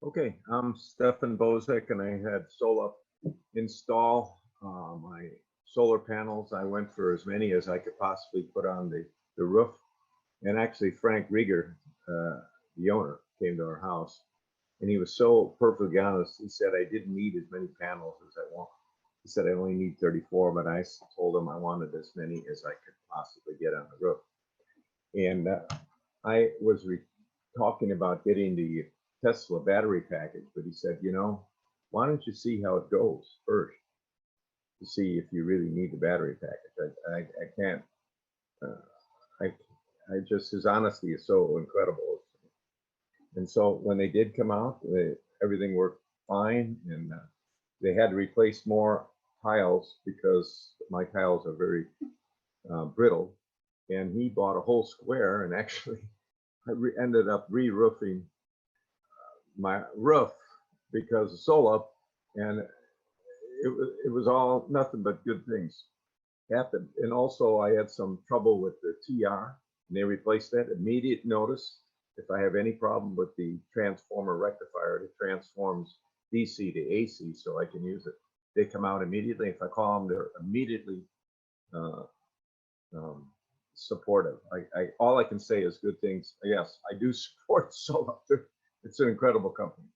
Okay, I'm Stefan Bozek, and I had Solar install my solar panels. I went for as many as I could possibly put on the roof. And actually, Frank Rieger, the owner, came to our house, and he was so perfectly honest. He said, I didn't need as many panels as I want. He said, I only need 34, but I told him I wanted as many as I could possibly get on the roof. And I was talking about getting the Tesla battery package, but he said, you know, why don't you see how it goes first to see if you really need the battery package? I can't, I just, his honesty is so incredible. And so when they did come out, everything worked fine, and they had to replace more tiles because my tiles are very brittle. And he bought a whole square, and actually I ended up re-roofing my roof because of solar, and it was all nothing but good things happened. And also I had some trouble with the TR, and they replaced that. Immediate notice if I have any problem with the transformer rectifier. It transforms DC to AC so I can use it. They come out immediately. If I call them, they're immediately supportive. All I can say is good things. Yes, I do support solar. It's an incredible company.